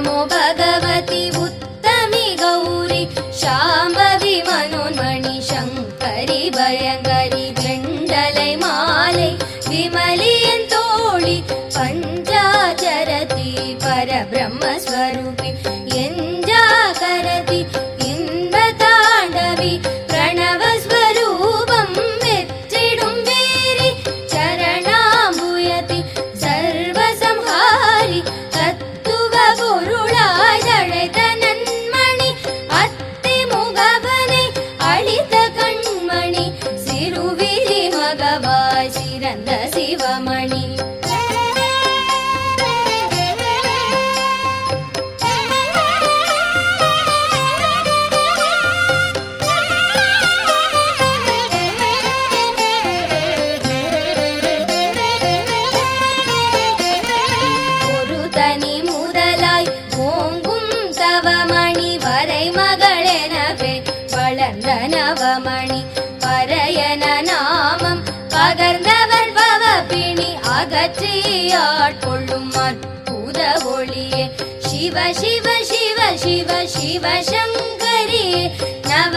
नमो भगवति उत्तमी गौरी शाम्भवी मनोन्मणि शङ्करि भयङ्करि वेण्डलै मालै विमलियन् तोळि पञ्चाचरति परब्रह्मस्वरूपि एञ्जाकरति इन्वताण्डवि प्रणवस्वरूपं वेच्चिडुं वीरि चरणाम्बुयति सर्वसंहारि तत्त्वपुरुळाय दळैत नन्मणि अत्तिमुगवनै अळित कण्मणि सिरुविरि मगवाय सिरन्द शिवमणि நவமணி பரையன நாமம் பகர்ந்தவர் பவபிணி அகற்றியாட்கொள்ளும் அற்புத ஒளியே சிவ சிவ சிவ சிவ சிவ சங்கரியே நவ